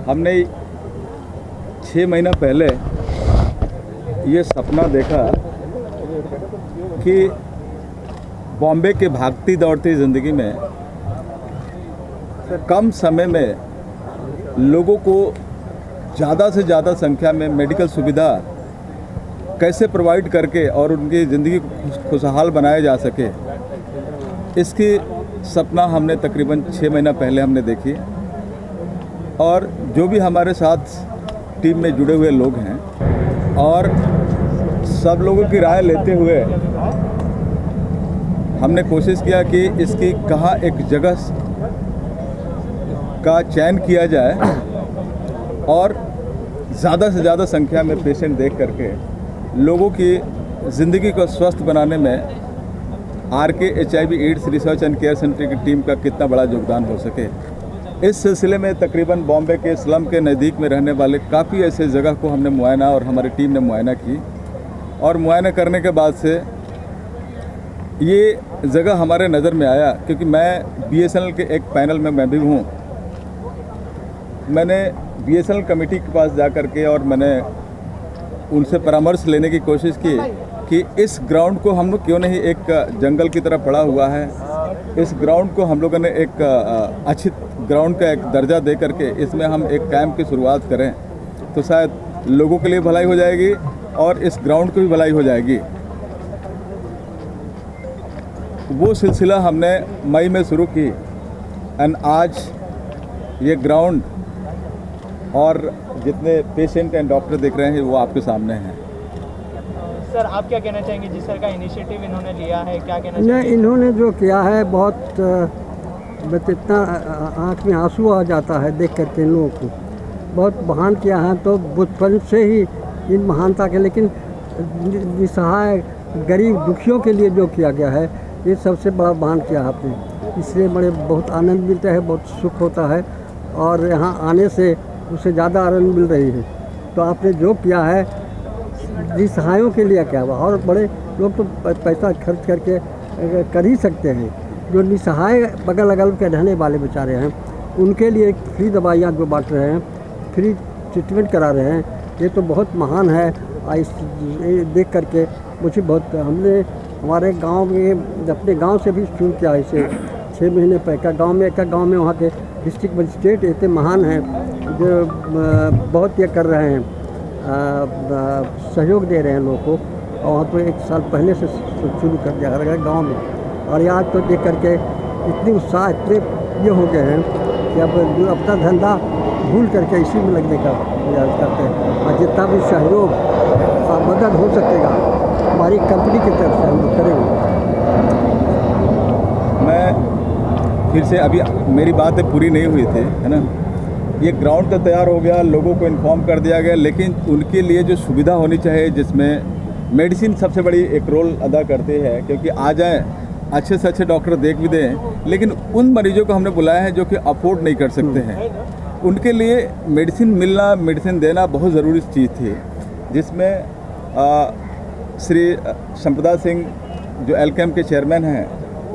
हमने 6 महीना पहले ये सपना देखा कि बॉम्बे के भागती दौड़ती ज़िंदगी में कम समय में लोगों को ज़्यादा से ज़्यादा संख्या में मेडिकल सुविधा कैसे प्रोवाइड करके और उनकी ज़िंदगी को खुशहाल बनाया जा सके, इसकी सपना हमने तकरीबन 6 महीना पहले हमने देखी। और जो भी हमारे साथ टीम में जुड़े हुए लोग हैं और सब लोगों की राय लेते हुए हमने कोशिश किया कि इसकी कहाँ एक जगह का चयन किया जाए और ज़्यादा से ज़्यादा संख्या में पेशेंट देख करके लोगों की ज़िंदगी को स्वस्थ बनाने में RK HIV AIDS research and care centre की टीम का कितना बड़ा योगदान हो सके। इस सिलसिले में तकरीबन बॉम्बे के स्लम के नज़दीक में रहने वाले काफ़ी ऐसे जगह को हमने मुआयना और हमारी टीम ने मुआयना की और मुआयना करने के बाद से ये जगह हमारे नज़र में आया, क्योंकि मैं BSNL के एक पैनल में मैं भी हूँ। मैंने BSNL कमेटी के पास जा कर के और मैंने उनसे परामर्श लेने की कोशिश की कि इस ग्राउंड को हम लोग क्यों नहीं एक जंगल की तरह पड़ा हुआ है, इस ग्राउंड को हम लोगों ने एक अच्छी ग्राउंड का एक दर्जा दे करके इसमें हम एक कैंप की शुरुआत करें तो शायद लोगों के लिए भलाई हो जाएगी और इस ग्राउंड की भी भलाई हो जाएगी। वो सिलसिला हमने मई में शुरू की एंड आज ये ग्राउंड और जितने पेशेंट एंड डॉक्टर देख रहे हैं वो आपके सामने हैं। सर, आप क्या कहना चाहेंगे जिस तरह का इनिशिएटिव इन्होंने लिया है, क्या कहना नहीं, चाहेंगे? इन्होंने जो किया है बहुत बस इतना आँख में आंसू आ जाता है देख करके इन लोगों को। बहुत महान किया है, तो बचपन से ही इन महानता के, लेकिन निसहाय गरीब दुखियों के लिए जो किया गया है ये सबसे बड़ा महान किया है आपने। इसलिए बड़े बहुत आनंद मिलता है, बहुत सुख होता है और यहाँ आने से उससे ज़्यादा आनंद मिल रही है। तो आपने जो किया है निसहायों के लिए क्या हुआ, और बड़े लोग तो पैसा खर्च करके कर ही सकते हैं। जो निसहाय बगल अगल के रहने वाले बेचारे हैं उनके लिए फ्री दवाइयाँ जो बांट रहे हैं, फ्री ट्रीटमेंट करा रहे हैं, ये तो बहुत महान है। इस देख करके मुझे बहुत, हमने हमारे गांव में अपने गांव से भी शुरू किया इसे 6 महीने पहले का गांव में वहाँ के डिस्ट्रिक्ट मजिस्ट्रेट इतने महान हैं जो बहुत ये कर रहे हैं, सहयोग दे रहे हैं लोगों को। और वहाँ तो 1 साल पहले से शुरू कर दिया गया गाँव में, और आज तो देख करके इतनी उत्साह इतने ये हो गए हैं कि अब अपना धंधा भूल करके इसी में लगने का प्रयास करते हैं। और जितना भी सहयोग और मदद हो सकेगा हमारी कंपनी की तरफ से हम लोग करेंगे। मैं फिर से, अभी मेरी बातें पूरी नहीं हुई थी, है ना। ये ग्राउंड तो तैयार हो गया, लोगों को इन्फॉर्म कर दिया गया, लेकिन उनके लिए जो सुविधा होनी चाहिए जिसमें मेडिसिन सबसे बड़ी एक रोल अदा करती है, क्योंकि आ जाए अच्छे से अच्छे डॉक्टर देख भी दें, लेकिन उन मरीजों को हमने बुलाया है जो कि अफोर्ड नहीं कर सकते हैं। उनके लिए मेडिसिन मिलना, मेडिसिन देना बहुत ज़रूरी चीज़ थी, जिसमें श्री संप्रदा सिंह जो एलकेम के चेयरमैन हैं,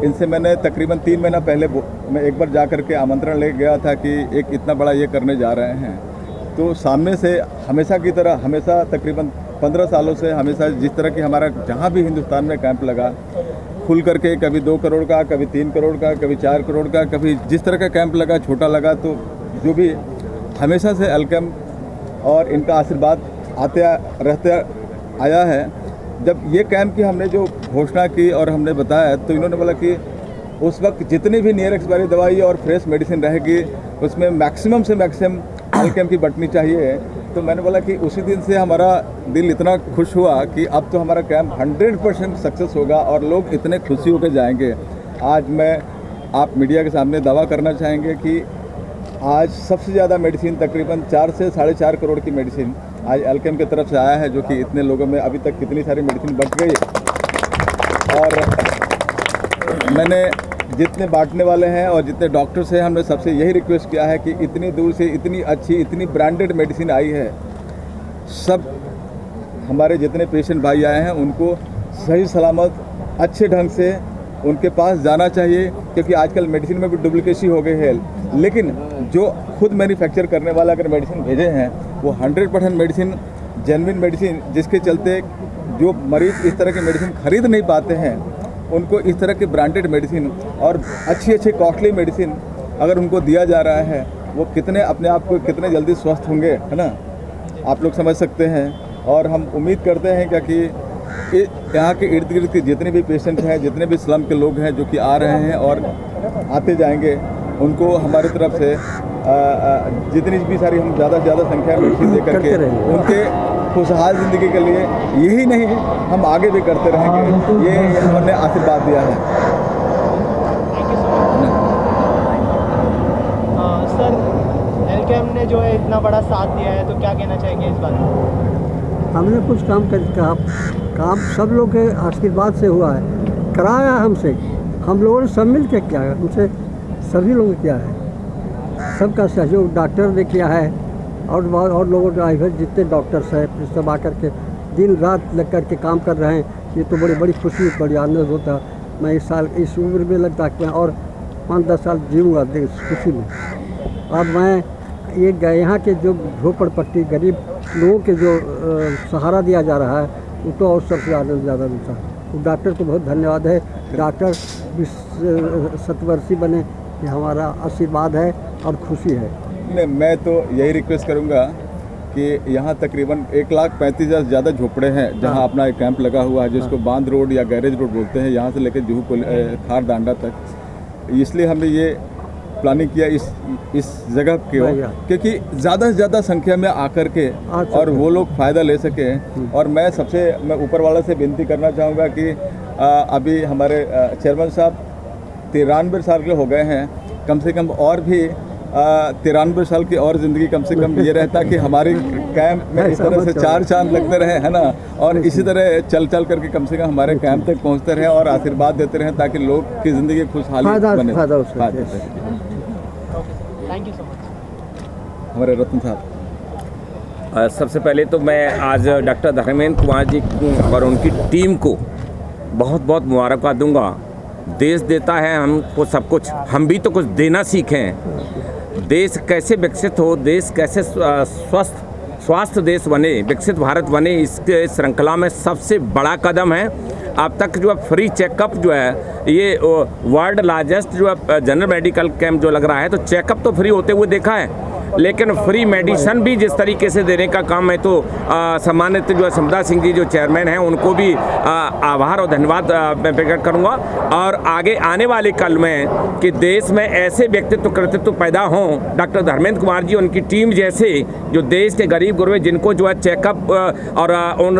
इनसे मैंने तकरीबन 3 महीना पहले मैं एक बार जा कर के आमंत्रण ले गया था कि एक इतना बड़ा ये करने जा रहे हैं। तो सामने से हमेशा की तरह, हमेशा तकरीबन 15 सालों से हमेशा जिस तरह की हमारा जहाँ भी हिंदुस्तान में कैंप लगा, खुल करके कभी 2 करोड़ का, कभी 3 करोड़ का, कभी 4 करोड़ का, कभी जिस तरह का कैंप लगा, छोटा लगा, तो जो भी हमेशा से एलकेम और इनका आशीर्वाद आते रहते आया है। जब ये कैंप की हमने जो घोषणा की और हमने बताया, तो इन्होंने बोला कि उस वक्त जितनी भी नियर एक्सपायरी दवाई और फ्रेश मेडिसिन रहेगी उसमें मैक्सिमम से मैक्सिमम एलकेम की बटनी चाहिए। तो मैंने बोला कि उसी दिन से हमारा दिल इतना खुश हुआ कि अब तो हमारा कैंप 100% सक्सेस होगा और लोग इतने खुशी होकर जाएंगे। आज मैं आप मीडिया के सामने दावा करना चाहेंगे कि आज सबसे ज़्यादा मेडिसिन, तकरीबन 4 से 4.5 करोड़ की मेडिसिन आज एलकेम की तरफ से आया है, जो कि इतने लोगों में अभी तक कितनी सारी मेडिसिन बच गई। और मैंने जितने बांटने वाले हैं और जितने डॉक्टर्स हैं, हमने सबसे यही रिक्वेस्ट किया है कि इतनी दूर से इतनी अच्छी, इतनी ब्रांडेड मेडिसिन आई है, सब हमारे जितने पेशेंट भाई आए हैं उनको सही सलामत अच्छे ढंग से उनके पास जाना चाहिए, क्योंकि आजकल मेडिसिन में भी डुप्लीकेसी हो गई है। लेकिन जो खुद मैन्युफैक्चर करने वाला अगर मेडिसिन भेजे हैं, वो 100% मेडिसिन जेन्युइन मेडिसिन, जिसके चलते जो मरीज़ इस तरह की मेडिसिन खरीद नहीं पाते हैं, उनको इस तरह की ब्रांडेड मेडिसिन और अच्छी कॉस्टली मेडिसिन अगर उनको दिया जा रहा है, वो कितने अपने आप को कितने जल्दी स्वस्थ होंगे, है ना, आप लोग समझ सकते हैं। और हम उम्मीद करते हैं क्या कि यहाँ के इर्द गिर्द के जितने भी पेशेंट हैं, जितने भी स्लम के लोग हैं जो कि आ रहे हैं और आते जाएंगे, उनको हमारी तरफ से जितनी भी सारी हम ज़्यादा से ज़्यादा संख्या में मेडिसिन दे करके उनके खुशहाल ज़िंदगी के लिए, यही नहीं हम आगे भी करते रहेंगे, ये हमने आशीर्वाद दिया है। सर, एलकेएम ने जो है इतना बड़ा साथ दिया है, तो क्या कहना चाहेंगे इस बारे में? हमने कुछ काम सब लोग के आशीर्वाद से हुआ है, कराया हमसे, हम लोगों ने सब मिल के किया है, उनसे सभी लोगों ने किया है, सबका सहयोग डॉक्टर ने किया है और लोगों ने आए जितने डॉक्टर्स हैं सब आकर के दिन रात लग कर के काम कर रहे हैं। ये तो बड़ी खुशी, बड़ी आनंद होता है। मैं इस साल इस उम्र में लगता है कि मैं और 5-10 साल जीऊँगा इस खुशी में। और मैं ये यहाँ के जो झोपड़पट्टी गरीब लोगों के जो सहारा दिया जा रहा है, वो तो और सबसे आनंद ज़्यादा मिलता है। तो डॉक्टर को बहुत धन्यवाद है, डॉक्टर 20 वर्षीय बने, ये हमारा आशीर्वाद है और खुशी है। नहीं, मैं तो यही रिक्वेस्ट करूंगा कि यहाँ तकरीबन 1,35,000 से ज़्यादा झोपड़े हैं जहाँ अपना एक कैंप लगा हुआ है, जिसको बांध रोड या गैरेज रोड बोलते हैं, यहाँ से लेकर जुहू खार डांडा तक। इसलिए हमने ये प्लानिंग किया इस जगह के, क्योंकि ज़्यादा से ज़्यादा संख्या में आकर के और वो लोग फ़ायदा ले सकें। और मैं ऊपर वाला से विनती करना चाहूँगा कि अभी हमारे चेयरमैन साहब 93 साल के हो गए हैं, कम से कम और भी 93 साल की और ज़िंदगी कम से कम ये रहता कि हमारे कैंप में इस तरह से 4 चांद लगते रहे, है ना, और इसी तरह चल करके कम से कम हमारे कैंप तक पहुंचते रहें और आशीर्वाद देते रहें, ताकि लोग की ज़िंदगी खुशहाली बने। थैंक यू सो मच हमारे रत्न साहब। सबसे पहले तो मैं आज डॉक्टर धर्मेंद्र कुमार जी और उनकी टीम को बहुत बहुत मुबारकबाद दूंगा। देश देता है हमको सब कुछ, हम भी तो कुछ देना सीखें। देश कैसे विकसित हो, देश कैसे स्वास्थ्य देश बने, विकसित भारत बने, इसके श्रृंखला में सबसे बड़ा कदम है अब तक जो है फ्री चेकअप जो है, ये वर्ल्ड लार्जेस्ट जो है जनरल मेडिकल कैंप जो लग रहा है, तो चेकअप तो फ्री होते हुए देखा है, लेकिन फ्री मेडिसिन भी जिस तरीके से देने का काम है, तो सम्मानित जो है समदा सिंह जी जो चेयरमैन हैं, उनको भी आभार और धन्यवाद मैं प्रकट करूंगा। और आगे आने वाले कल में कि देश में ऐसे व्यक्तित्व कृतित्व पैदा हों, डॉक्टर धर्मेंद्र कुमार जी उनकी टीम जैसे, जो देश के गरीब गुरबे जिनको जो है चेकअप और उन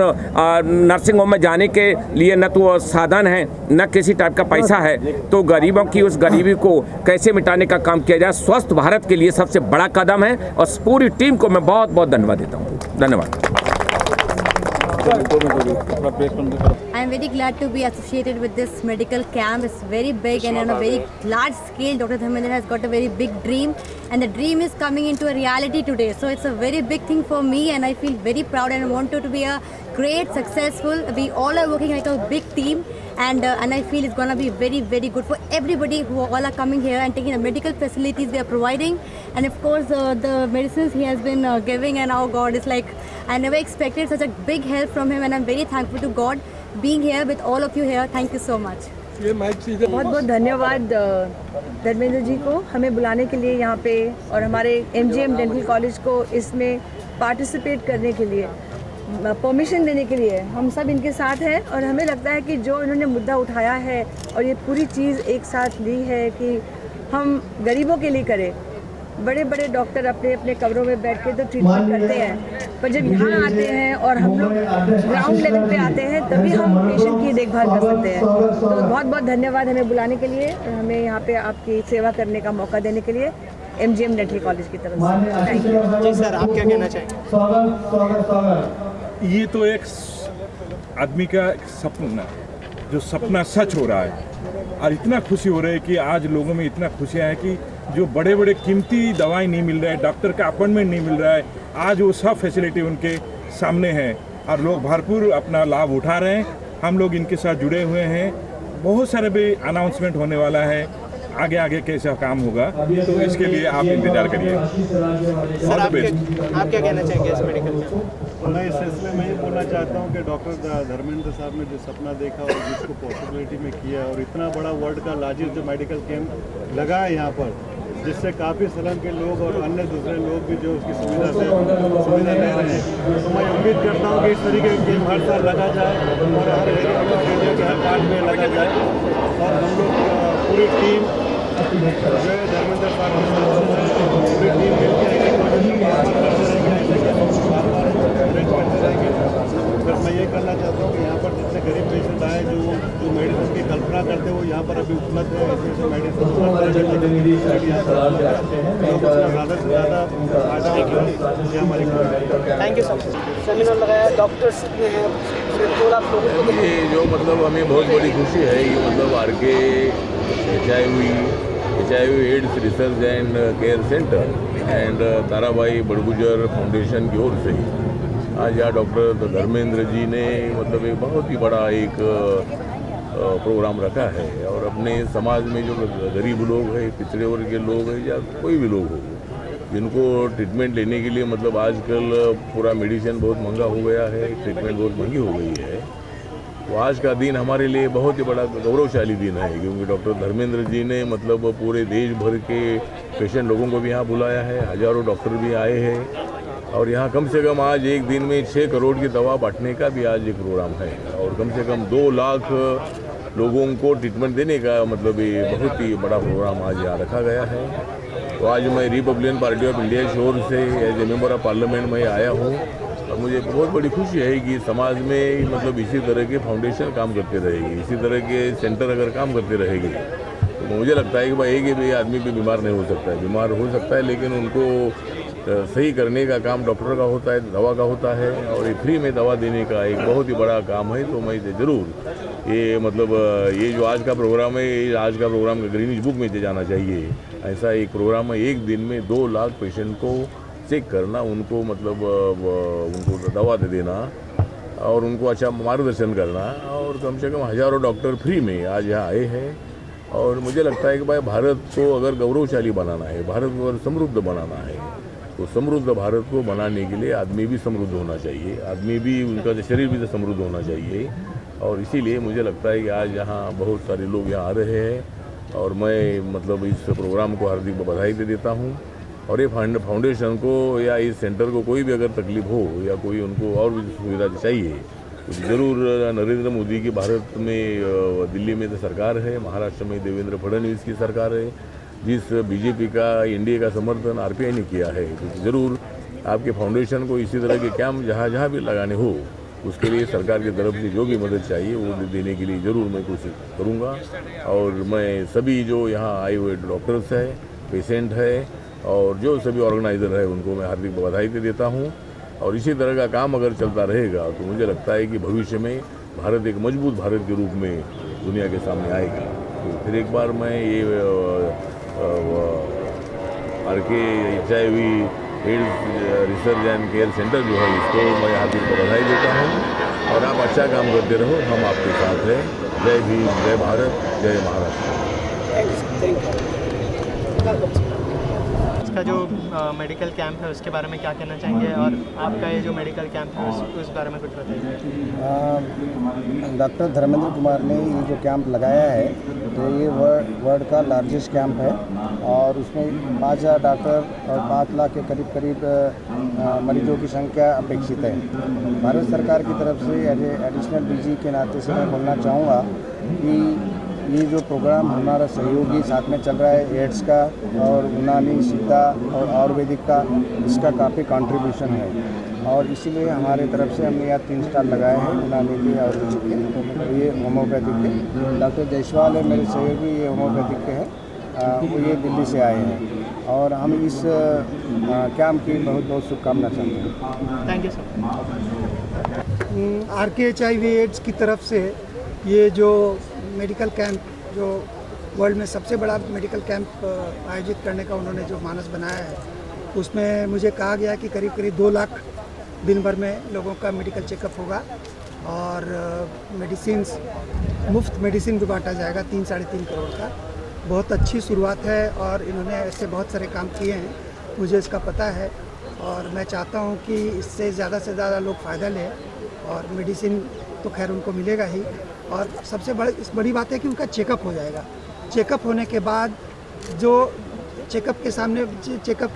नर्सिंग होम में जाने के लिए न तो साधन है न किसी टाइप का पैसा है, तो गरीबों की उस गरीबी को कैसे मिटाने का काम किया जाए, स्वस्थ भारत के लिए सबसे बड़ा कदम है। और पूरी टीम को मैं बहुत बहुत धन्यवाद देता हूँ। धन्यवाद। I am very glad to be associated with this medical camp. It's very big and on a very large scale. Dr. Dharmendra has got a very big dream, and the dream is coming into a reality today. So it's a very big thing for me, and I feel very proud and I want it to be a great, successful. We all are working like a big team, and I feel it's gonna be very, very good for everybody who all are coming here and taking the medical facilities they are providing, and of course the medicines he has been giving. And oh God, it's like I never expected such a big help from him, and I'm very thankful to God being here with all of you here. Thank you so much. बहुत बहुत धन्यवाद धर्मेंद्र जी को हमें बुलाने के लिए यहाँ पे, और हमारे MGM डेंटल कॉलेज को इसमें पार्टिसिपेट करने के लिए, परमिशन देने के लिए। हम सब इनके साथ हैं और हमें लगता है कि जो इन्होंने मुद्दा उठाया है और ये पूरी चीज़ एक साथ ली है कि हम गरीबों के लिए करें। बड़े बड़े डॉक्टर अपने अपने कमरों में बैठ के तो ट्रीटमेंट करते हैं, पर जब यहाँ आते हैं और हम लोग ग्राउंड लेवल पे आते हैं, तभी हम पेशेंट की देखभाल कर सकते हैं। तो बहुत बहुत धन्यवाद हमें बुलाने के लिए और हमें यहाँ पे आपकी सेवा करने का मौका देने के लिए MGM डेंटल कॉलेज की तरफ से। Thank you. जी सर, आप क्या कहना चाहेंगे? ये तो एक आदमी का सपना, जो सपना सच हो रहा है, और इतना खुशी हो रहा है कि आज लोगों में इतना खुशियाँ है कि जो बड़े बड़े कीमती दवाई नहीं मिल रहा है, डॉक्टर का अपॉइंटमेंट नहीं मिल रहा है, आज वो सब फैसिलिटी उनके सामने है और लोग भरपूर अपना लाभ उठा रहे हैं। हम लोग इनके साथ जुड़े हुए हैं। बहुत सारे भी अनाउंसमेंट होने वाला है आगे आगे कैसा काम होगा, तो इसके लिए आप इंतजार करिए। सर आप क्या कहना चाहेंगे इस मेडिकल कैंप? मैं इस सिलसिले में ये बोलना चाहता हूँ कि डॉक्टर धर्मेंद्र साहब ने जो सपना देखा और जिसको पॉसिबिलिटी में किया, और इतना बड़ा वर्ल्ड का लार्जेस्ट जो मेडिकल कैंप लगा है यहाँ पर, जिससे काफ़ी सलन के लोग और अन्य दूसरे लोग भी जो उसकी सुविधा से सुविधा ले रहे हैं। तो मैं उम्मीद करता हूँ कि इस तरीके के कैंप हर साल लगा जाए और हर एरिया के हर पार्ट में लगा जाए, और हम लोग पूरी टीम जो है धर्मेंद्र साहब के साथ पूरी टीम मिलकर करते रहेंगे। बस मैं ये करना चाहता हूँ कि यहाँ पर जितने गरीब पेशेंट आए जो मेडिसिन की कल्पना करते हैं वो यहाँ पर अभी उपलब्ध है। ऐसे ऐसे मेडिसिन ज़्यादा से ज़्यादा फायदा ये हमारी थैंक यू सर। सेमिनार लगाया, डॉक्टर्स कितने हैं, 2 लाख लोगों को ये जो मतलब हमें बहुत बड़ी खुशी है, ये मतलब RK HIV AIDS research and care centre and Tarabai Badgujar foundation की ओर से आज यहाँ डॉक्टर धर्मेंद्र जी ने मतलब एक बहुत ही बड़ा एक प्रोग्राम रखा है, और अपने समाज में जो गरीब लोग हैं, पिछड़े वर्ग के लोग हैं, या कोई भी लोग हो, जिनको ट्रीटमेंट लेने के लिए मतलब आजकल पूरा मेडिसिन बहुत महंगा हो गया है, ट्रीटमेंट बहुत महंगी हो गई है। तो आज का दिन हमारे लिए बहुत ही बड़ा गौरवशाली दिन है, क्योंकि डॉक्टर धर्मेंद्र जी ने मतलब पूरे देश भर के पेशेंट लोगों को भी यहाँ बुलाया है, हज़ारों डॉक्टर भी आए हैं, और यहाँ कम से कम आज एक दिन में 6 करोड़ की दवा बांटने का भी आज एक प्रोग्राम है, और कम से कम 2 लाख लोगों को ट्रीटमेंट देने का मतलब ये बहुत ही बड़ा प्रोग्राम आज यहाँ रखा गया है। तो आज मैं रिपब्लिकन पार्टी ऑफ इंडिया की ओर से as a member of parliament में आया हूँ, और मुझे बहुत बड़ी खुशी है कि समाज में मतलब इसी तरह के फाउंडेशन काम करते रहेगी, इसी तरह के सेंटर अगर काम करते रहेंगे, तो मुझे लगता है कि भाई एक ही आदमी भी बीमार नहीं हो सकता है, बीमार हो सकता है, लेकिन उनको सही करने का काम डॉक्टर का होता है, दवा का होता है, और ये फ्री में दवा देने का एक बहुत ही बड़ा काम है। तो मैं इसे ज़रूर ये मतलब ये जो आज का प्रोग्राम है, ये आज का प्रोग्राम ग्रीनिच बुक में जाना चाहिए। ऐसा एक प्रोग्राम है, एक दिन में 2 लाख पेशेंट को चेक करना, उनको मतलब उनको दवा दे देना और उनको अच्छा मार्गदर्शन करना, और कम से कम हज़ारों डॉक्टर फ्री में आज यहाँ आए हैं। और मुझे लगता है कि भाई भारत को अगर गौरवशाली बनाना है, भारत को अगर समृद्ध बनाना है, तो समृद्ध भारत को बनाने के लिए आदमी भी समृद्ध होना चाहिए, आदमी भी उनका शरीर भी समृद्ध होना चाहिए। और इसीलिए मुझे लगता है कि आज यहाँ बहुत सारे लोग यहाँ आ रहे हैं, और मैं मतलब इस प्रोग्राम को हार्दिक बधाई दे देता हूँ। और ये फाउंडेशन को या इस सेंटर को कोई भी अगर तकलीफ हो या कोई उनको और भी सुविधा चाहिए, तो ज़रूर नरेंद्र मोदी की भारत में दिल्ली में तो सरकार है, महाराष्ट्र में देवेंद्र फडणवीस की सरकार है, जिस बीजेपी का एनडीए का समर्थन आरपीआई ने किया है, तो ज़रूर आपके फाउंडेशन को इसी तरह के कैंप जहाँ भी लगाने हो, उसके लिए सरकार की तरफ से जो भी मदद चाहिए वो देने के लिए ज़रूर मैं कोशिश करूँगा। और मैं सभी जो यहाँ आए हुए डॉक्टर्स हैं, पेशेंट है, और जो सभी ऑर्गेनाइज़र है, उनको मैं हार्दिक बधाई दे देता हूँ। और इसी तरह का काम अगर चलता रहेगा तो मुझे लगता है कि भविष्य में भारत एक मजबूत भारत के रूप में दुनिया के सामने आएगा। तो फिर एक बार मैं ये RK HIV AIDS research and care centre जो है, इसको मैं हार्दिक बधाई देता हूँ। और आप अच्छा काम करते रहो, हम आपके साथ हैं। जय भीम, जय भारत, जय महाराष्ट्र। इसका जो मेडिकल कैंप है उसके बारे में क्या कहना चाहेंगे, और आपका ये जो मेडिकल कैंप है उस बारे में कुछ बताइए। डॉक्टर धर्मेंद्र कुमार ने ये जो कैंप लगाया है, तो ये वर्ल्ड का लार्जेस्ट कैंप है, और उसमें 5000 डॉक्टर और 5 लाख के करीब मरीजों की संख्या अपेक्षित है। भारत सरकार की तरफ से एडिशनल डीजी के नाते से मैं बोलना चाहूँगा कि ये जो प्रोग्राम हमारा सहयोगी साथ में चल रहा है, एड्स का और यूनानी, सिद्धा और आयुर्वेदिक का, इसका काफ़ी कंट्रीब्यूशन है, और इसीलिए हमारे तरफ से हमने यहाँ 3 स्टाल लगाए हैं, यूनानी के और के, ये होम्योपैथिक के। डॉक्टर जयसवाल है मेरे सहयोगी, ये होम्योपैथिक के हैं, वो ये दिल्ली से आए हैं, और हम इस कैंप की बहुत बहुत शुभकामना चाहते हैं। Thank you sir. RK HIV AIDS की तरफ से ये जो मेडिकल कैंप, जो वर्ल्ड में सबसे बड़ा मेडिकल कैंप आयोजित करने का उन्होंने जो मानस बनाया है, उसमें मुझे कहा गया कि करीब 2 लाख दिन भर में लोगों का मेडिकल चेकअप होगा, और मुफ्त मेडिसिन भी बांटा जाएगा 3-3.5 करोड़ का। बहुत अच्छी शुरुआत है और इन्होंने ऐसे बहुत सारे काम किए हैं, मुझे इसका पता है और मैं चाहता हूँ कि इससे ज़्यादा से ज़्यादा लोग फ़ायदा लें और मेडिसिन तो खैर उनको मिलेगा ही और सबसे बड़ी बात है कि उनका चेकअप हो जाएगा। चेकअप होने के बाद जो चेकअप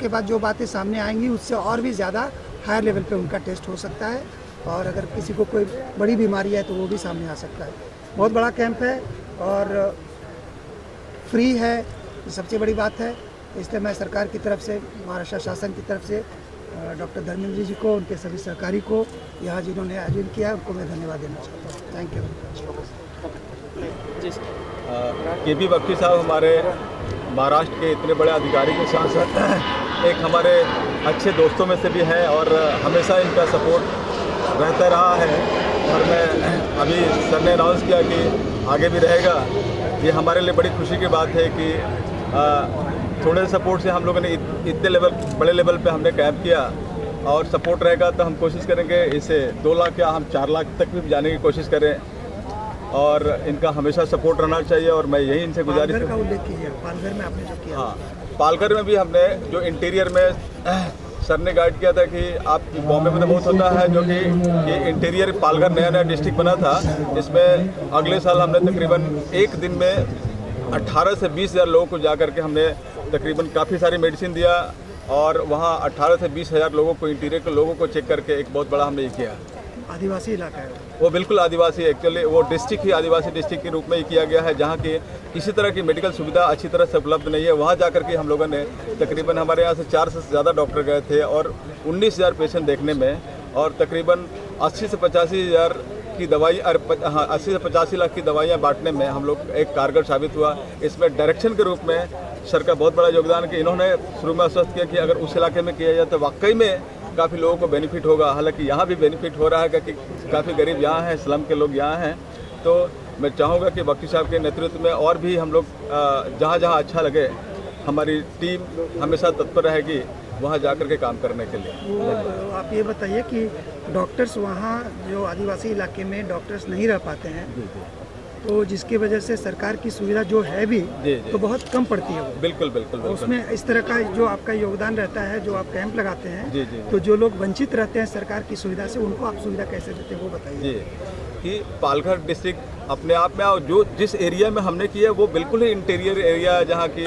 के बाद जो बातें सामने आएंगी उससे और भी ज़्यादा हायर लेवल पे उनका टेस्ट हो सकता है और अगर किसी को कोई बड़ी बीमारी है तो वो भी सामने आ सकता है। बहुत बड़ा कैंप है और फ्री है, सबसे बड़ी बात है। इसलिए मैं सरकार की तरफ से, महाराष्ट्र शासन की तरफ से डॉक्टर धर्मेंद्र जी को, उनके सभी सहकारी को, यहाँ जिन्होंने आयोजन किया है उनको मैं धन्यवाद देना चाहता हूँ। Thank you. के.बी. बख्शी साहब हमारे महाराष्ट्र के इतने बड़े अधिकारी के साथ साथ एक हमारे अच्छे दोस्तों में से भी हैं और हमेशा इनका सपोर्ट रहता रहा है और मैं अभी सर ने अनाउंस किया कि आगे भी रहेगा। ये हमारे लिए बड़ी खुशी की बात है कि थोड़े सपोर्ट से हम लोगों ने इतने बड़े लेवल पे हमने कैंप किया और सपोर्ट रहेगा तो हम कोशिश करेंगे इसे 2 लाख या हम 4 लाख तक भी जाने की कोशिश करें और इनका हमेशा सपोर्ट रहना चाहिए। और मैं यही इनसे गुजारिश पालघर का उल्लेख कीजिए, पालघर में आपने जो किया। हाँ, पालघर में भी हमने जो इंटीरियर में सर ने गाइड किया था कि आप बॉम्बे में तो बहुत होता है जो कि ये इंटीरियर पालघर नया डिस्ट्रिक्ट बना था, इसमें अगले साल हमने तकरीबन एक दिन में 18 से 20 हज़ार लोगों को जा करके हमने तकरीबन काफ़ी सारी मेडिसिन दिया और वहाँ 18 से 20 हज़ार लोगों को, इंटीरियर के लोगों को चेक करके एक बहुत बड़ा हमने ये किया। आदिवासी इलाका है वो, बिल्कुल आदिवासी, एक्चुअली वो डिस्ट्रिक्ट ही आदिवासी डिस्ट्रिक्ट के रूप में ही किया गया है जहाँ की किसी तरह की मेडिकल सुविधा अच्छी तरह से उपलब्ध नहीं है। वहाँ जा करके हम लोगों ने तकरीबन हमारे यहाँ से 400 से ज़्यादा डॉक्टर गए थे और 19,000 पेशेंट देखने में और तकरीबन 80 से 85 हज़ार की दवाई 80 से 85 लाख की दवाइयाँ बांटने में हम लोग एक कारगर साबित हुआ। इसमें डायरेक्शन के रूप में सर का बहुत बड़ा योगदान कि इन्होंने शुरू में आश्वस्त किया कि अगर उस इलाके में किया जाए तो वाकई में काफ़ी लोगों को बेनिफिट होगा। हालांकि यहाँ भी बेनिफिट हो रहा है क्योंकि काफ़ी गरीब यहाँ हैं, स्लम के लोग यहाँ हैं। तो मैं चाहूँगा कि बख्शी साहब के नेतृत्व में और भी हम लोग जहाँ जहाँ अच्छा लगे हमारी टीम हमेशा तत्पर रहेगी वहाँ जाकर के काम करने के लिए। वो आप ये बताइए कि डॉक्टर्स वहाँ जो आदिवासी इलाके में डॉक्टर्स नहीं रह पाते हैं तो जिसकी वजह से सरकार की सुविधा जो है भी तो बहुत कम पड़ती है वो। बिल्कुल बिल्कुल, बिल्कुल। उसमें इस तरह का जो आपका योगदान रहता है, जो आप कैंप लगाते हैं तो जो लोग वंचित रहते हैं सरकार की सुविधा से उनको आप सुविधा कैसे देते हैं वो बताइए। कि पालघर डिस्ट्रिक्ट अपने आप में जो जिस एरिया में हमने किया वो बिल्कुल ही इंटीरियर एरिया जहाँ की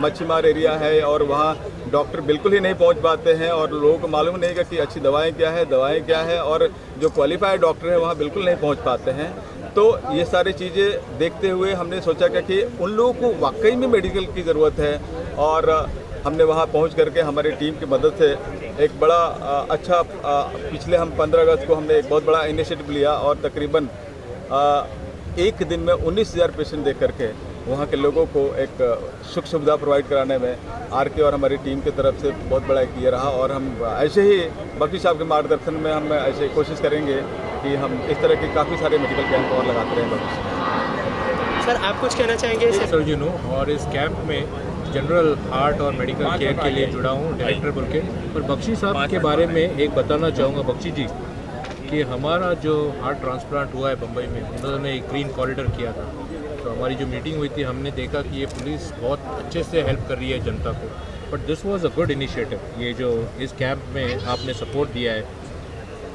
मच्छीमार एरिया है और वहाँ डॉक्टर बिल्कुल ही नहीं पहुँच पाते हैं और लोगों को मालूम नहीं है कि अच्छी दवाएँ क्या है और जो क्वालिफाइड डॉक्टर है वहाँ बिल्कुल नहीं पहुँच पाते हैं। तो ये सारी चीज़ें देखते हुए हमने सोचा कि उन लोगों को वाकई में मेडिकल की ज़रूरत है और हमने वहाँ पहुँच करके हमारी टीम की मदद से एक बड़ा अच्छा पिछले हम 15 अगस्त को हमने एक बहुत बड़ा इनिशिएटिव लिया और तकरीबन एक दिन में 19,000 पेशेंट देख करके वहाँ के लोगों को एक सुख सुविधा प्रोवाइड कराने में आरके और हमारी टीम की तरफ से बहुत बड़ा एक ये रहा और हम ऐसे ही बख्शी साहब के मार्गदर्शन में हम ऐसे कोशिश करेंगे कि हम इस तरह के काफ़ी सारे मेडिकल कैंप और लगाते रहें भविष्य। सर आप कुछ कहना चाहेंगे सर्जनों और इस कैंप में जनरल हार्ट और मेडिकल केयर के लिए जुड़ा हूँ डायरेक्टर बोल के। और बख्शी साहब के बारे में एक बताना चाहूँगा बख्शी जी कि हमारा जो हार्ट ट्रांसप्लांट हुआ है बम्बई में, उन्होंने एक ग्रीन कॉरिडोर किया था। तो हमारी जो मीटिंग हुई थी हमने देखा कि ये पुलिस बहुत अच्छे से हेल्प कर रही है जनता को, but this was a good initiative. ये जो इस कैंप में आपने सपोर्ट दिया है,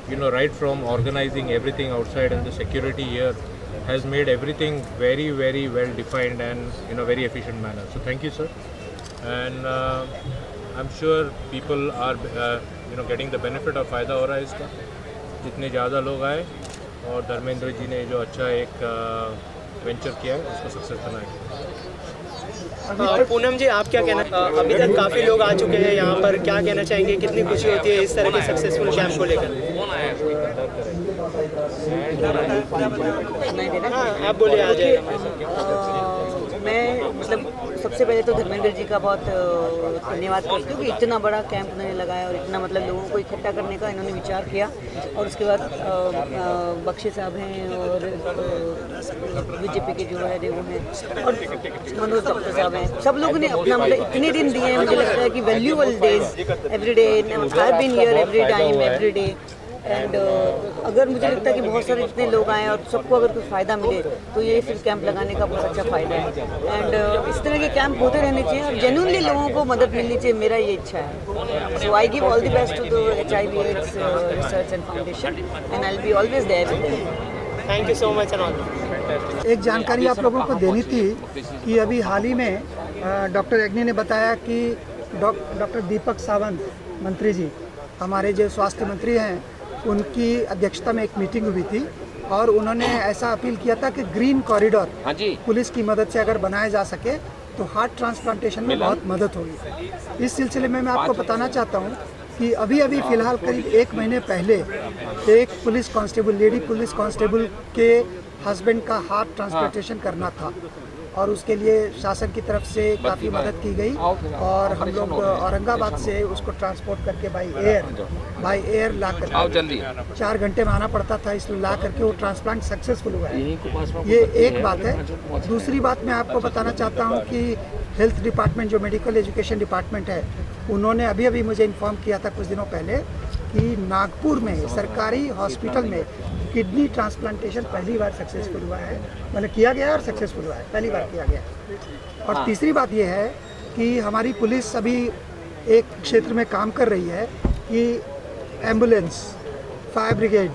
you know, right from organizing everything outside and the security here has made everything very, very well defined and in a very efficient manner. So thank you, sir. And I'm sure people are, getting the benefit of फायदा हो रहा है इसका, जितने ज़्यादा लोग आए और धर्मेंद्र जी ने जो अच्छा एक वेंचर किया है उसको सक्सेस बनाया। पूनम जी आप क्या कहना, अभी तक काफ़ी लोग आ चुके हैं यहाँ पर, क्या कहना चाहेंगे, कितनी खुशी होती है इस तरह के सक्सेसफुल कैंप को लेकर? आप बोलिए। आ जाए। मैं सबसे पहले तो धर्मेंद्र जी का बहुत धन्यवाद करती हूँ कि इतना बड़ा कैंप उन्होंने लगाया और इतना लोगों को इकट्ठा करने का इन्होंने विचार किया। और उसके बाद बख्शी साहब हैं और बीजेपी के जो है वो हैं और मनोज डॉक्टर साहब हैं, सब लोगों ने अपना इतने दिन दिए हैं। मुझे लगता है कि valuable days every day, I have been here every time every day. And अगर मुझे लगता है कि बहुत सारे जितने लोग आए और सबको अगर कुछ फ़ायदा मिले तो ये फिर कैंप लगाने का बहुत अच्छा फ़ायदा है। एंड इस तरह के कैंप होते रहने चाहिए और जेन्युइनली लोगों को मदद मिलनी चाहिए, मेरा ये इच्छा है। So I give all the best to the HIV AIDS research and foundation and I will be always there with them. Thank you so much and all. एक जानकारी आप लोगों को देनी थी कि अभी हाल ही में डॉक्टर एग्नी ने बताया कि डॉक्टर दीपक सावंत मंत्री जी, हमारे जो स्वास्थ्य मंत्री हैं, उनकी अध्यक्षता में एक मीटिंग हुई थी और उन्होंने ऐसा अपील किया था कि ग्रीन कॉरिडोर पुलिस की मदद से अगर बनाया जा सके तो हार्ट ट्रांसप्लांटेशन में बहुत मदद होगी। इस सिलसिले में मैं आपको बताना चाहता हूँ कि अभी फिलहाल करीब 1 महीने पहले एक police constable, lady police constable के हस्बैंड का हार्ट ट्रांसप्लांटेशन करना था और उसके लिए शासन की तरफ से काफ़ी मदद की गई और हम लोग औरंगाबाद से उसको ट्रांसपोर्ट करके बाई एयर ला कर 4 घंटे में आना पड़ता था, इसलिए ला करके वो ट्रांसप्लांट सक्सेसफुल हुआ है। ये एक बात है। दूसरी बात मैं आपको बताना चाहता हूँ कि हेल्थ डिपार्टमेंट, जो मेडिकल एजुकेशन डिपार्टमेंट है, उन्होंने अभी मुझे इन्फॉर्म किया था कुछ दिनों पहले कि नागपुर में सरकारी हॉस्पिटल में किडनी ट्रांसप्लांटेशन पहली बार सक्सेसफुल हुआ है, मतलब किया गया और सक्सेसफुल हुआ है, पहली बार किया गया। और तीसरी बात यह है कि हमारी पुलिस अभी एक क्षेत्र में काम कर रही है कि एम्बुलेंस, फायर ब्रिगेड,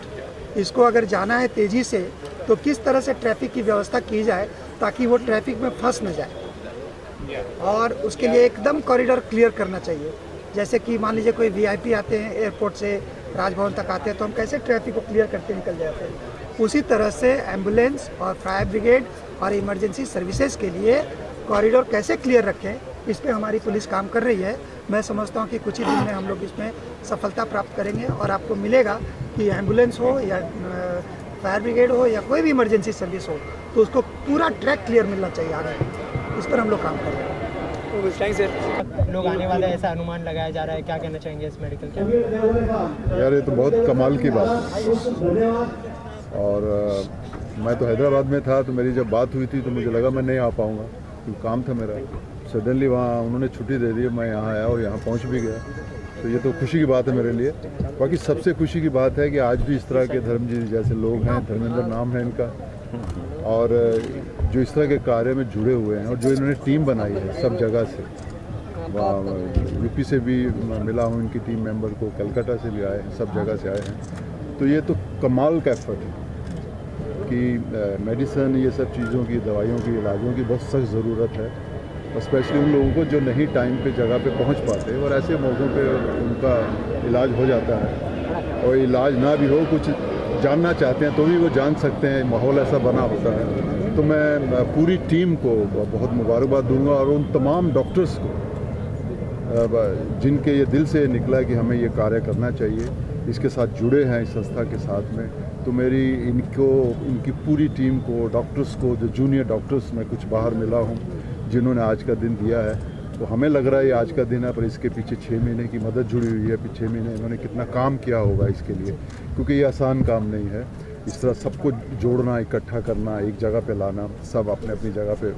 इसको अगर जाना है तेज़ी से तो किस तरह से ट्रैफिक की व्यवस्था की जाए ताकि वो ट्रैफिक में फंस न जाए और उसके लिए एकदम कॉरिडोर क्लियर करना चाहिए। जैसे कि मान लीजिए कोई VIP आते हैं एयरपोर्ट से राजभवन तक आते हैं तो हम कैसे ट्रैफिक को क्लियर करके निकल जाते हैं, उसी तरह से एम्बुलेंस और फायर ब्रिगेड और इमरजेंसी सर्विसेज के लिए कॉरिडोर कैसे क्लियर रखें, इस पे हमारी पुलिस काम कर रही है। मैं समझता हूँ कि कुछ ही दिन में हम लोग इसमें सफलता प्राप्त करेंगे और आपको मिलेगा कि एम्बुलेंस हो या फायर ब्रिगेड हो या कोई भी इमरजेंसी सर्विस हो तो उसको पूरा ट्रैक क्लियर मिलना चाहिए आगे। इस पर हम लोग काम कर रहे हैं। लोग आने वाले ऐसा अनुमान लगाया जा रहा है, क्या कहना चाहेंगे इस मेडिकल कैंप? यार ये तो बहुत कमाल की बात है और मैं तो हैदराबाद में था तो मेरी जब बात हुई थी तो मुझे लगा मैं नहीं आ पाऊँगा क्योंकि काम था मेरा। सडनली वहाँ उन्होंने छुट्टी दे दी, मैं यहाँ आया और यहाँ पहुँच भी गया, तो ये तो खुशी की बात है मेरे लिए। बाकी सबसे खुशी की बात है कि आज भी इस तरह के धर्मजी जैसे लोग हैं, धर्मेंद्र नाम है इनका, और जो इस तरह के कार्य में जुड़े हुए हैं और जो इन्होंने टीम बनाई है सब जगह से, यूपी से भी मिला हूँ इनकी टीम मेंबर को, कलकत्ता से भी आए हैं, सब जगह से आए हैं। तो ये तो कमाल का एफर्ट है कि मेडिसिन, ये सब चीज़ों की, दवाइयों की, इलाजों की बहुत सख्त ज़रूरत है, स्पेशली उन लोगों को जो नहीं टाइम पे जगह पे पहुंच पाते और ऐसे मौक़ों पे उनका इलाज हो जाता है और इलाज ना भी हो, कुछ जानना चाहते हैं तो भी वो जान सकते हैं, माहौल ऐसा बना होता है। तो मैं पूरी टीम को बहुत मुबारकबाद दूंगा और उन तमाम डॉक्टर्स को जिनके ये दिल से निकला कि हमें ये कार्य करना चाहिए, इसके साथ जुड़े हैं इस संस्था के साथ में। तो मेरी इनकी पूरी टीम को, डॉक्टर्स को, जो जूनियर डॉक्टर्स मैं कुछ बाहर मिला हूँ जिन्होंने आज का दिन दिया है, तो हमें लग रहा है ये आज का दिन है पर इसके पीछे 6 महीने की मदद जुड़ी हुई है। 6 महीने इन्होंने कितना काम किया होगा इसके लिए, क्योंकि ये आसान काम नहीं है। इस तरह सबको जोड़ना, इकट्ठा करना, एक जगह पे लाना, सब अपने अपनी जगह पे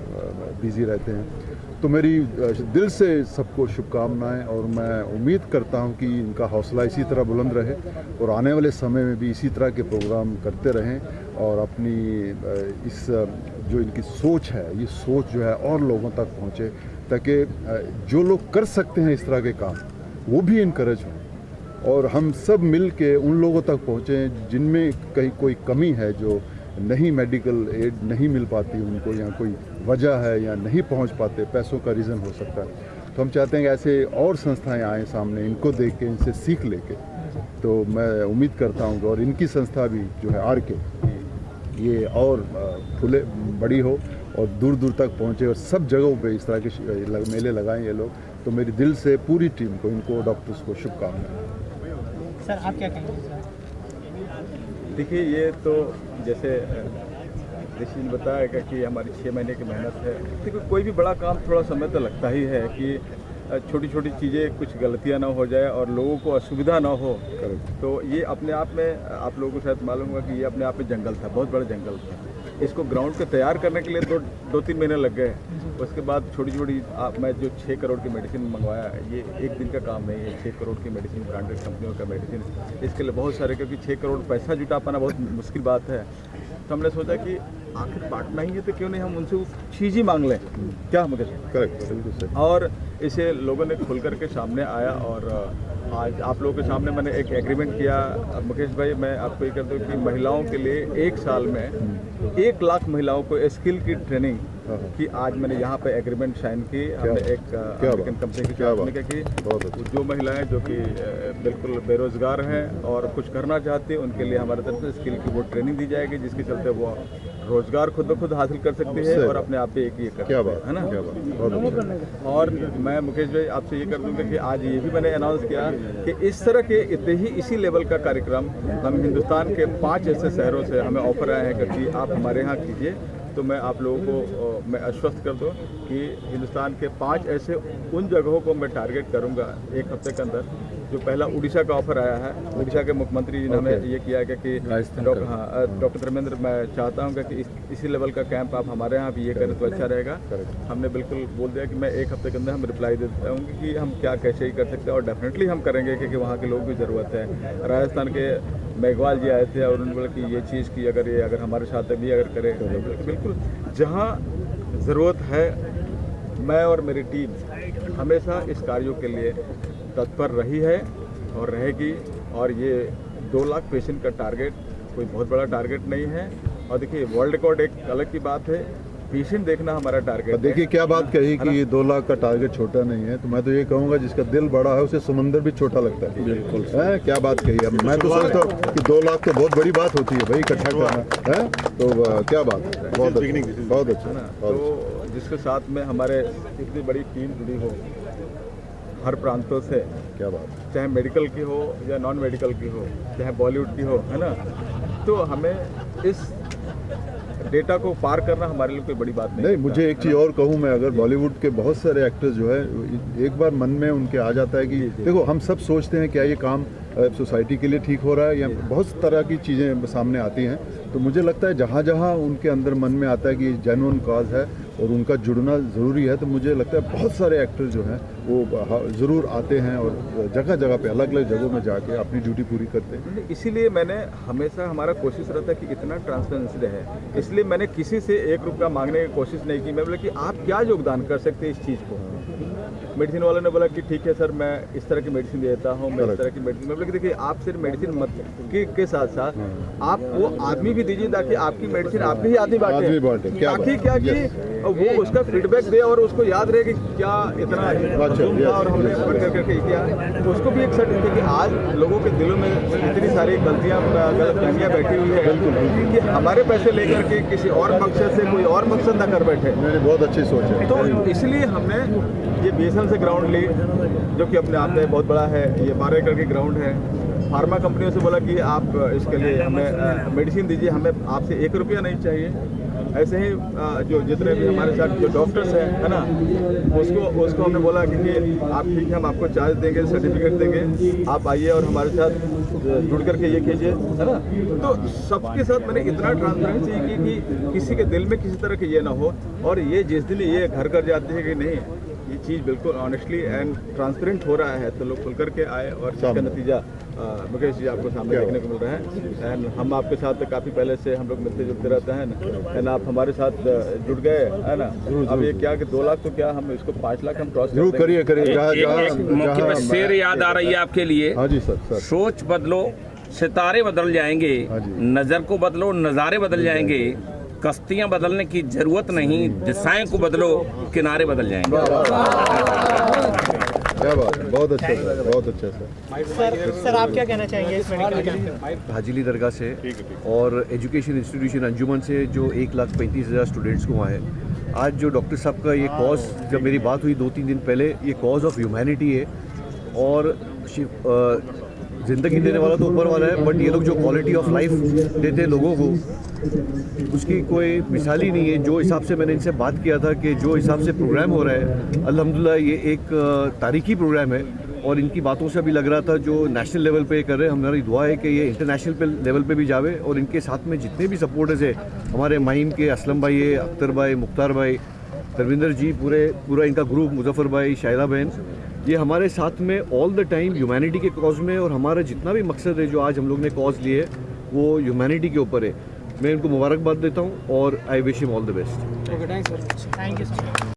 बिज़ी रहते हैं। तो मेरी दिल से सबको शुभकामनाएं और मैं उम्मीद करता हूं कि इनका हौसला इसी तरह बुलंद रहे और आने वाले समय में भी इसी तरह के प्रोग्राम करते रहें और अपनी इस जो इनकी सोच है, ये सोच जो है और लोगों तक पहुंचे, ताकि जो लोग कर सकते हैं इस तरह के काम वो भी इनकरेज हों और हम सब मिल के उन लोगों तक पहुँचें जिनमें कहीं कोई कमी है, जो नहीं मेडिकल एड नहीं मिल पाती उनको, या कोई वजह है या नहीं पहुंच पाते, पैसों का रीज़न हो सकता है। तो हम चाहते हैं कि ऐसे और संस्थाएं आएँ सामने, इनको देख के, इनसे सीख लेके। तो मैं उम्मीद करता हूँ और इनकी संस्था भी जो है आर के, ये और फूले बड़ी हो और दूर दूर तक पहुँचे और सब जगहों पे इस तरह के मेले लगाएं ये लोग। तो मेरी दिल से पूरी टीम को, इनको, डॉक्टर्स को शुभकामनाएं। सर आप क्या कहेंगे? देखिए, ये तो जैसे ऋषि ने बताया कि हमारी 6 महीने की मेहनत है। देखिए, कोई भी बड़ा काम थोड़ा समय तो लगता ही है कि छोटी छोटी चीज़ें, कुछ गलतियां ना हो जाए और लोगों को असुविधा ना हो। तो ये अपने आप में, आप लोगों को शायद मालूम होगा कि ये अपने आप में जंगल था, बहुत बड़ा जंगल था। इसको ग्राउंड को तैयार करने के लिए 2-3 महीने लग गए। उसके बाद छोटी छोटी मैं जो 6 करोड़ की मेडिसिन मंगवाया है, ये एक दिन का काम नहीं है। 6 करोड़ की मेडिसिन, ब्रांडेड कंपनियों का मेडिसिन, इसके लिए बहुत सारे, क्योंकि 6 करोड़ पैसा जुटा पाना बहुत मुश्किल बात है। तो हमने सोचा कि आखिर बांटना ही है तो क्यों नहीं हम उनसे वो चीज़ ही मांग लें, क्या हम करेक्ट। और इसे लोगों ने खुल करके सामने आया और आज आप लोगों के सामने मैंने एक एग्रीमेंट किया। मुकेश भाई, मैं आपको ये कर दूँ कि महिलाओं के लिए 1 साल में 1 लाख महिलाओं को स्किल की ट्रेनिंग की आज मैंने यहाँ पे एग्रीमेंट साइन की। हमने एक अमेरिकन कंपनी की साथ की जो महिलाएं जो कि बिल्कुल बेरोजगार हैं और कुछ करना चाहती हैं, उनके लिए हमारे तरफ से स्किल की वो ट्रेनिंग दी जाएगी, जिसके चलते वो रोजगार खुद ब खुद हासिल कर सकती है और अपने आप पे एक ये कर है ना। और मैं मुकेश भाई आपसे ये कर दूंगा कि आज ये भी मैंने अनाउंस किया कि इस तरह के इसी लेवल का कार्यक्रम हम हिंदुस्तान के 5 ऐसे शहरों से हमें ऑफर आए हैं कि आप हमारे यहाँ कीजिए। तो मैं आप लोगों को मैं आश्वस्त कर दूं कि हिंदुस्तान के 5 ऐसे उन जगहों को मैं टारगेट करूंगा 1 हफ्ते के अंदर। जो पहला उड़ीसा का ऑफर आया है, उड़ीसा के मुख्यमंत्री जी ने हमें ये किया है कि डॉक्टर धर्मेंद्र, मैं चाहता हूँ कि इसी लेवल का कैंप आप हमारे यहाँ भी ये करें तो अच्छा रहेगा। हमने बिल्कुल बोल दिया कि मैं 1 हफ्ते के अंदर हम रिप्लाई दे देता हूँ कि हम क्या कैसे ही कर सकते हैं और डेफिनेटली हम करेंगे क्योंकि वहाँ के लोग भी ज़रूरत है। राजस्थान के मेघवाल जी आए थे और उन्होंने बोला कि ये चीज़ की अगर हमारे साथ भी अगर करें तो बिल्कुल जहाँ ज़रूरत है मैं और मेरी टीम हमेशा इस कार्यों के लिए तत्पर रही है और रहेगी। और ये 2 लाख पेशेंट का टारगेट कोई बहुत बड़ा टारगेट नहीं है। और देखिए वर्ल्ड रिकॉर्ड एक अलग की बात है, पेशेंट देखना हमारा टारगेट है। देखिए क्या बात कही कि ये 2 लाख का टारगेट छोटा नहीं है, तो मैं तो ये कहूँगा जिसका दिल बड़ा है उसे समंदर भी छोटा लगता है। बिल्कुल है, क्या बात कही है। मैं तो सोचता हूँ कि 2 लाख तो बहुत बड़ी बात होती है भाई, इकट्ठा करना है तो क्या बात है। बहुत अच्छा ना। तो जिसके साथ में हमारे इतनी बड़ी टीम जुड़ी हो हर प्रांतों से, क्या बात, चाहे मेडिकल की हो या नॉन मेडिकल की हो, चाहे बॉलीवुड की हो, है ना। तो हमें इस डेटा को पार करना हमारे लिए कोई बड़ी बात नहीं। मुझे एक चीज़ और कहूँ मैं, अगर बॉलीवुड के बहुत सारे एक्टर्स जो है एक बार मन में उनके आ जाता है कि देखो हम सब सोचते हैं क्या ये काम सोसाइटी के लिए ठीक हो रहा है या बहुत तरह की चीज़ें सामने आती हैं। तो मुझे लगता है जहाँ जहाँ उनके अंदर मन में आता है कि जेन्युइन कॉज है और उनका जुड़ना ज़रूरी है, तो मुझे लगता है बहुत सारे एक्टर जो हैं वो ज़रूर आते हैं और जगह जगह पे अलग अलग जगहों में जाके अपनी ड्यूटी पूरी करते हैं। इसीलिए मैंने हमेशा हमारा कोशिश रहता है कि इतना ट्रांसपेरेंसी रहे, इसलिए मैंने किसी से 1 रुपया मांगने की कोशिश नहीं की। मैं बोला कि आप क्या योगदान कर सकते हैं इस चीज़ को। मेडिसिन वालों ने बोला कि ठीक है सर, मैं इस तरह की मेडिसिन देता हूँ, मैं इस तरह की मेडिसिन। मैं बोला कि देखिए आप सिर्फ मेडिसिन मत के साथ साथ आप वो आदमी भी दीजिए ताकि आपकी मेडिसिन आप भी आदमी बांटे, ताकि क्या कि वो उसका फीडबैक दे और उसको याद रहे कि क्या इतना था और हमने करके किया। तो उसको भी एक सर्टिफिकेट कि आज लोगों के दिलों में इतनी सारी गलतियाँ गलतफहमियाँ बैठी हुई है कि हमारे पैसे लेकर के किसी और मकसद से कोई और मकसद ना कर बैठे। बहुत अच्छी सोच है। तो इसलिए हमने ये BSNL से ग्राउंड ली, जो कि अपने आप में बहुत बड़ा है। ये 12 एकड़ की ग्राउंड है। फार्मा कंपनियों से बोला कि आप इसके लिए हमें मेडिसिन दीजिए, हमें आपसे 1 रुपया नहीं चाहिए। ऐसे ही जो जितने भी हमारे साथ जो डॉक्टर्स हैं, है ना, उसको हमने बोला कि आप ठीक है, हम आपको चार्ज देंगे, सर्टिफिकेट देंगे, आप आइए और हमारे साथ जुड़ करके ये कीजिए, है ना। तो सबके साथ मैंने इतना ट्रांसपेरेंसी की कि किसी के दिल में किसी तरह की ये ना हो। और ये जिस दिन ये घर कर जाती है कि नहीं ये चीज़ बिल्कुल ऑनेस्टली एंड ट्रांसपेरेंट हो रहा है, तो लोग खुल करके आए और इसका नतीजा मुकेश जी आपको सामने देखने को मिल रहा है। एंड हम आपके साथ काफ़ी पहले से हम लोग मिलते जुलते रहते हैं ना, एंड आप हमारे साथ जुड़ गए, है ना। अब ये क्या कि 2 लाख तो क्या, हम इसको 5 लाख हम क्रॉस करिए। मौके पर शेर याद आ रही है आपके लिए। हाँ जी सर। सोच बदलो, सितारे बदल जाएंगे, नज़र को बदलो, नज़ारे बदल जाएंगे, कश्तियाँ बदलने की जरूरत नहीं, दिशाएं को बदलो, किनारे बदल जाएंगे। क्या बात, बहुत अच्छा सर, बहुत अच्छा सर। सर आप क्या कहना चाहेंगे इस मेडिकल कैंप? हाजिली दरगाह से और एजुकेशन इंस्टीट्यूशन अंजुमन से जो 1,35,000 स्टूडेंट्स को वहाँ है। आज जो डॉक्टर साहब का ये कॉज, जब मेरी बात हुई 2-3 दिन पहले, ये कॉज ऑफ ह्यूमैनिटी है और ज़िंदगी देने वाला तो ऊपर वाला है, बट ये लोग जो क्वालिटी ऑफ लाइफ देते हैं लोगों को, उसकी कोई मिसाल ही नहीं है। जो हिसाब से मैंने इनसे बात किया था कि जो हिसाब से प्रोग्राम हो रहा है, अल्हम्दुलिल्लाह ये एक तारीखी प्रोग्राम है, और इनकी बातों से अभी लग रहा था जो नेशनल लेवल पे कर रहे हैं, हमारी दुआ है कि ये इंटरनेशनल लेवल पे भी जावे, और इनके साथ में जितने भी सपोर्टर्स है, हमारे माहिम के असलम भाई है, अख्तर भाई, मुख्तार भाई, धर्मेंद्र जी, पूरा इनका ग्रुप, मुजफ्फर भाई, शाहिदा बहन, ये हमारे साथ में ऑल द टाइम ह्यूमैनिटी के कॉज में, और हमारा जितना भी मकसद है जो आज हम लोग ने कॉज लिए है वो ह्यूमैनिटी के ऊपर है। मैं इनको मुबारकबाद देता हूँ और I wish him all the best. Thank you sir.